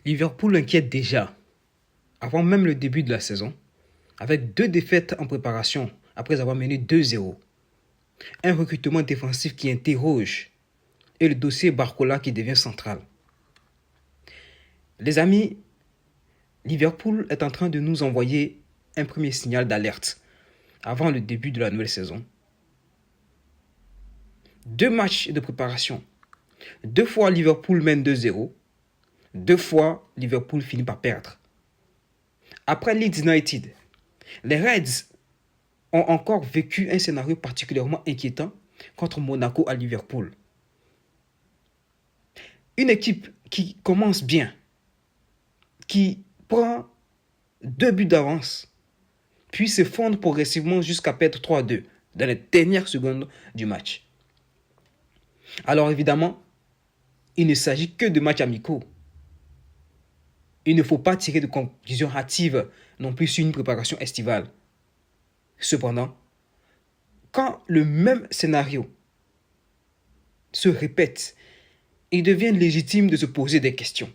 Liverpool inquiète déjà, avant même le début de la saison, avec 2 défaites en préparation après avoir mené 2-0. Un recrutement défensif qui interroge et le dossier Barcola qui devient central. Les amis, Liverpool est en train de nous envoyer un premier signal d'alerte avant le début de la nouvelle saison. 2 matchs de préparation. 2 fois Liverpool mène 2-0. 2 fois Liverpool finit par perdre. Après Leeds United, les Reds ont encore vécu un scénario particulièrement inquiétant contre Monaco à Liverpool. Une équipe qui commence bien, qui prend 2 buts d'avance, puis s'effondre progressivement jusqu'à perdre 3-2 dans les dernières secondes du match. Alors évidemment, il ne s'agit que de matchs amicaux. Il ne faut pas tirer de conclusions hâtives non plus sur une préparation estivale. Cependant, quand le même scénario se répète, il devient légitime de se poser des questions.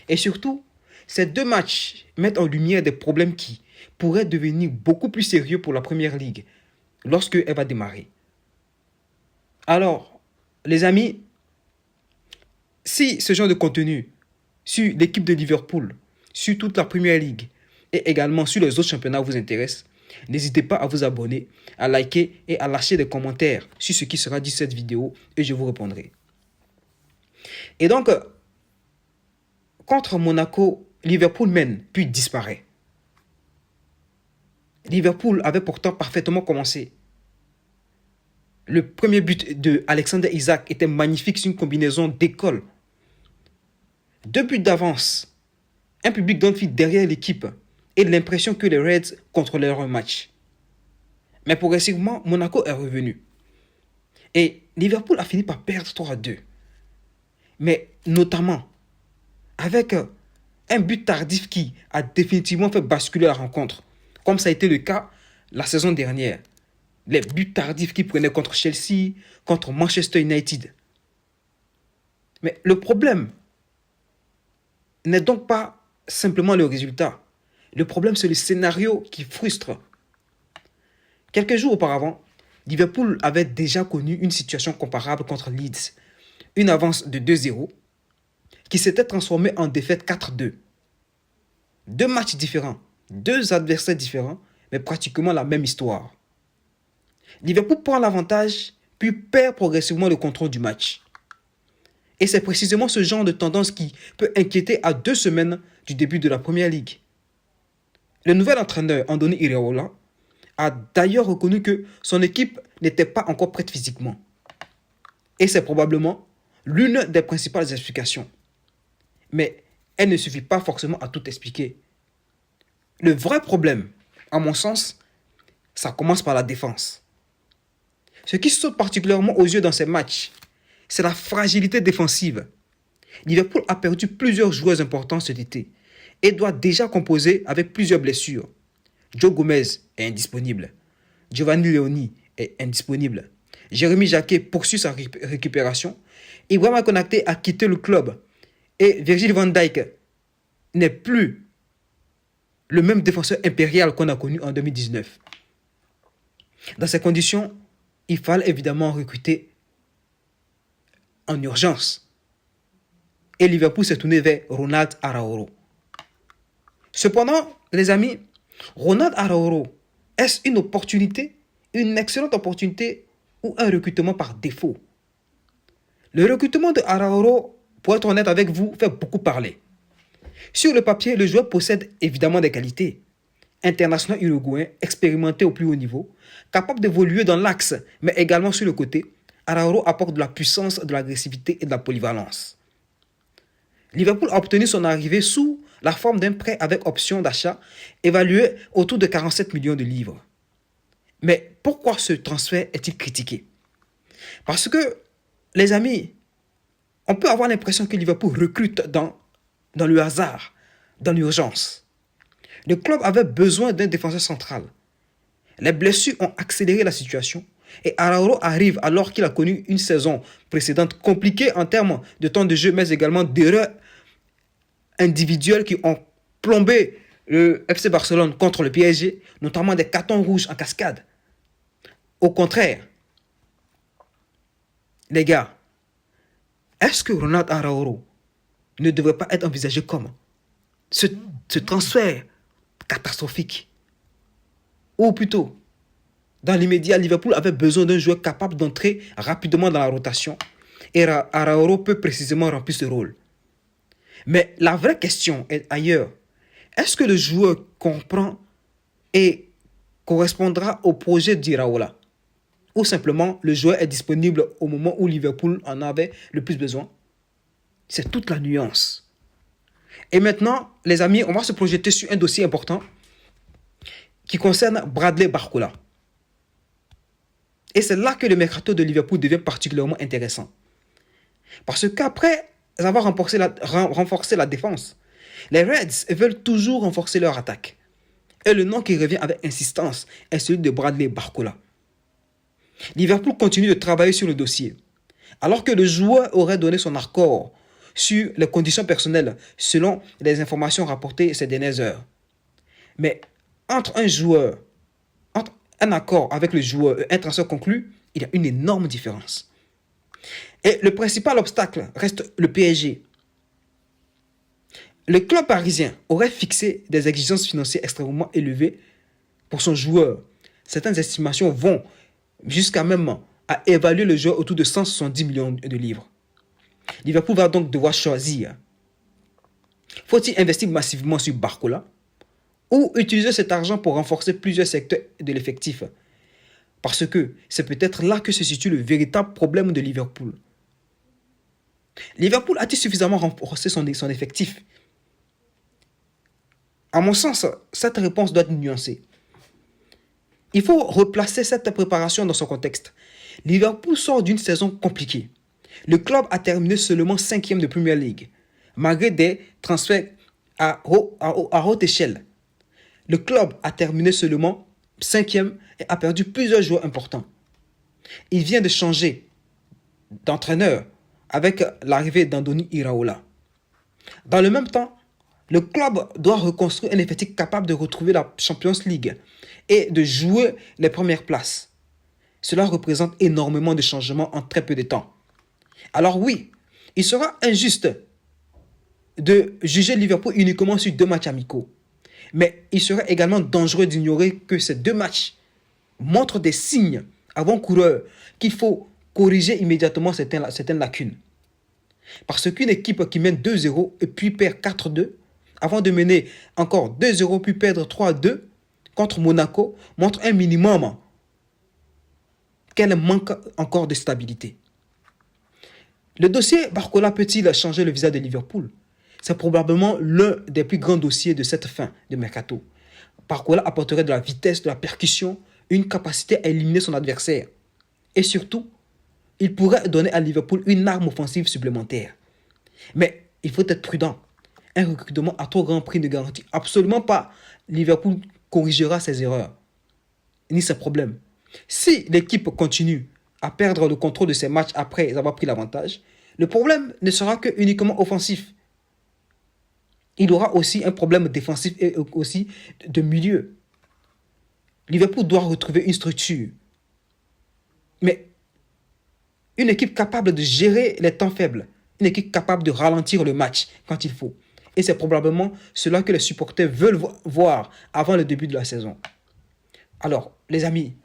Et surtout, ces 2 matchs mettent en lumière des problèmes qui pourraient devenir beaucoup plus sérieux pour la Première Ligue lorsque elle va démarrer. Alors, les amis, si ce genre de contenu sur l'équipe de Liverpool, sur toute la Première Ligue et également sur les autres championnats vous intéresse, n'hésitez pas à vous abonner, à liker et à lâcher des commentaires sur ce qui sera dit cette vidéo et je vous répondrai. Et donc, contre Monaco, Liverpool mène puis disparaît. Liverpool avait pourtant parfaitement commencé. Le premier but de Alexander Isak était magnifique sur une combinaison d'école. 2 buts d'avance, un public d'Anfield derrière l'équipe et l'impression que les Reds contrôlaient leur match. Mais progressivement, Monaco est revenu. Et Liverpool a fini par perdre 3-2. Mais notamment avec un but tardif qui a définitivement fait basculer la rencontre, comme ça a été le cas la saison dernière. Les buts tardifs qu'ils prenaient contre Chelsea, contre Manchester United. Mais le problème n'est donc pas simplement le résultat. Le problème, c'est le scénario qui frustre. Quelques jours auparavant, Liverpool avait déjà connu une situation comparable contre Leeds. Une avance de 2-0 qui s'était transformée en défaite 4-2. 2 matchs différents, 2 adversaires différents, mais pratiquement la même histoire. Liverpool prend l'avantage, puis perd progressivement le contrôle du match. Et c'est précisément ce genre de tendance qui peut inquiéter à 2 semaines du début de la Première Ligue. Le nouvel entraîneur, Andoni Iraola, a d'ailleurs reconnu que son équipe n'était pas encore prête physiquement. Et c'est probablement l'une des principales explications. Mais elle ne suffit pas forcément à tout expliquer. Le vrai problème, à mon sens, ça commence par la défense. Ce qui saute particulièrement aux yeux dans ces matchs, c'est la fragilité défensive. Liverpool a perdu plusieurs joueurs importants cet été et doit déjà composer avec plusieurs blessures. Joe Gomez est indisponible. Giovanni Leoni est indisponible. Jérémy Jacquet poursuit sa récupération. Ibrahima Konaté a quitté le club. Et Virgil van Dijk n'est plus le même défenseur impérial qu'on a connu en 2019. Dans ces conditions, il fallait évidemment recruter en urgence. Et Liverpool s'est tourné vers Ronald Araújo. Cependant, les amis, Ronald Araújo, est-ce une opportunité, une excellente opportunité ou un recrutement par défaut? Le recrutement de Araújo, pour être honnête avec vous, fait beaucoup parler. Sur le papier, le joueur possède évidemment des qualités. International uruguayen, expérimenté au plus haut niveau, capable d'évoluer dans l'axe, mais également sur le côté, Araújo apporte de la puissance, de l'agressivité et de la polyvalence. Liverpool a obtenu son arrivée sous la forme d'un prêt avec option d'achat évalué autour de 47 millions de livres. Mais pourquoi ce transfert est-il critiqué? Parce que, les amis, on peut avoir l'impression que Liverpool recrute dans le hasard, dans l'urgence. Le club avait besoin d'un défenseur central. Les blessures ont accéléré la situation et Araújo arrive alors qu'il a connu une saison précédente compliquée en termes de temps de jeu, mais également d'erreurs individuels qui ont plombé le FC Barcelone contre le PSG, notamment des cartons rouges en cascade. Au contraire, les gars, est-ce que Ronald Araújo ne devrait pas être envisagé comme ce transfert catastrophique? Ou plutôt, dans l'immédiat, Liverpool avait besoin d'un joueur capable d'entrer rapidement dans la rotation. Et Araújo peut précisément remplir ce rôle. Mais la vraie question est ailleurs. Est-ce que le joueur comprend et correspondra au projet d'Iraola? Ou simplement, le joueur est disponible au moment où Liverpool en avait le plus besoin? C'est toute la nuance. Et maintenant, les amis, on va se projeter sur un dossier important qui concerne Bradley Barcola. Et c'est là que le mercato de Liverpool devient particulièrement intéressant. Parce qu'après avoir renforcé la défense, les Reds veulent toujours renforcer leur attaque. Et le nom qui revient avec insistance est celui de Bradley Barcola. Liverpool continue de travailler sur le dossier, alors que le joueur aurait donné son accord sur les conditions personnelles selon les informations rapportées ces dernières heures. Mais entre un accord avec le joueur et un transfert conclu, il y a une énorme différence. Et le principal obstacle reste le PSG. Le club parisien aurait fixé des exigences financières extrêmement élevées pour son joueur. Certaines estimations vont jusqu'à même à évaluer le joueur autour de 170 millions de livres. Liverpool va donc devoir choisir. Faut-il investir massivement sur Barcola ou utiliser cet argent pour renforcer plusieurs secteurs de l'effectif? Parce que c'est peut-être là que se situe le véritable problème de Liverpool. Liverpool a-t-il suffisamment renforcé son effectif? À mon sens, cette réponse doit être nuancée. Il faut replacer cette préparation dans son contexte. Liverpool sort d'une saison compliquée. Le club a terminé seulement 5e de Premier League, malgré des transferts à haute échelle. Le club a terminé seulement 5e et a perdu plusieurs joueurs importants. Il vient de changer d'entraîneur avec l'arrivée d'Andoni Iraola. Dans le même temps, le club doit reconstruire un effectif capable de retrouver la Champions League et de jouer les premières places. Cela représente énormément de changements en très peu de temps. Alors oui, il sera injuste de juger Liverpool uniquement sur 2 matchs amicaux. Mais il serait également dangereux d'ignorer que ces 2 matchs montrent des signes avant-coureurs qu'il faut corriger immédiatement certaines lacunes. Parce qu'une équipe qui mène 2-0 et puis perd 4-2, avant de mener encore 2-0 puis perdre 3-2 contre Monaco, montre un minimum qu'elle manque encore de stabilité. Le dossier Barcola peut-il changer le visage de Liverpool? C'est probablement l'un des plus grands dossiers de cette fin de mercato. Barcola apporterait de la vitesse, de la percussion, une capacité à éliminer son adversaire. Et surtout, il pourrait donner à Liverpool une arme offensive supplémentaire. Mais il faut être prudent. Un recrutement à trop grand prix ne garantit absolument pas Liverpool corrigera ses erreurs, ni ses problèmes. Si l'équipe continue à perdre le contrôle de ses matchs après avoir pris l'avantage, le problème ne sera que uniquement offensif. Il aura aussi un problème défensif et aussi de milieu. Liverpool doit retrouver une structure. Mais une équipe capable de gérer les temps faibles, une équipe capable de ralentir le match quand il faut. Et c'est probablement cela que les supporters veulent voir avant le début de la saison. Alors, les amis,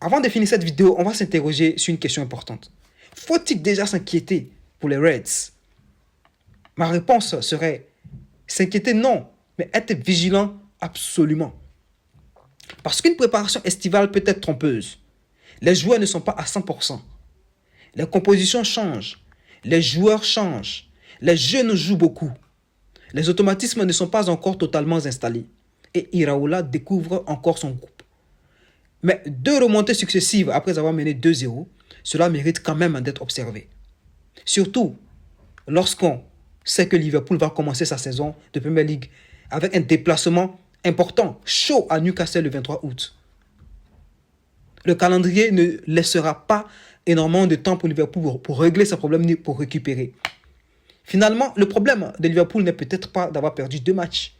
avant de finir cette vidéo, on va s'interroger sur une question importante. Faut-il déjà s'inquiéter pour les Reds? Ma réponse serait s'inquiéter non, mais être vigilant absolument. Parce qu'une préparation estivale peut être trompeuse. Les joueurs ne sont pas à 100%. Les compositions changent. Les joueurs changent. Les jeunes jouent beaucoup. Les automatismes ne sont pas encore totalement installés. Et Iraola découvre encore son groupe. Mais 2 remontées successives après avoir mené 2-0, cela mérite quand même d'être observé. Surtout lorsqu'on sait que Liverpool va commencer sa saison de Premier League avec un déplacement important, chaud à Newcastle le 23 août. Le calendrier ne laissera pas énormément de temps pour Liverpool pour régler ses problèmes ni pour récupérer. Finalement, le problème de Liverpool n'est peut-être pas d'avoir perdu 2 matchs.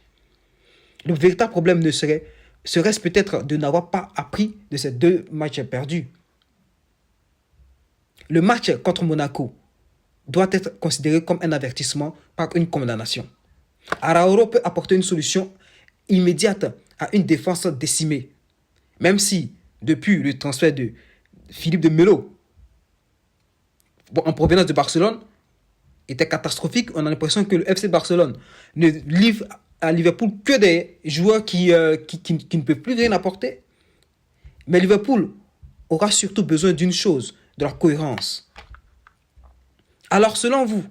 Le véritable problème serait-ce peut-être de n'avoir pas appris de ces 2 matchs perdus. Le match contre Monaco doit être considéré comme un avertissement par une condamnation. Araújo peut apporter une solution immédiate à une défense décimée. Même si, depuis le transfert de Philippe de Melo en provenance de Barcelone, était catastrophique, on a l'impression que le FC Barcelone ne livre à Liverpool que des joueurs qui ne peuvent plus rien apporter. Mais Liverpool aura surtout besoin d'une chose, de leur cohérence. Alors, selon vous,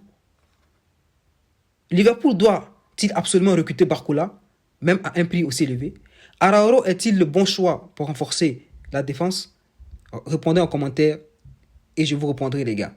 Liverpool doit-il absolument recruter Barcola, même à un prix aussi élevé? Araújo est-il le bon choix pour renforcer la défense? Répondez en commentaire et je vous répondrai, les gars.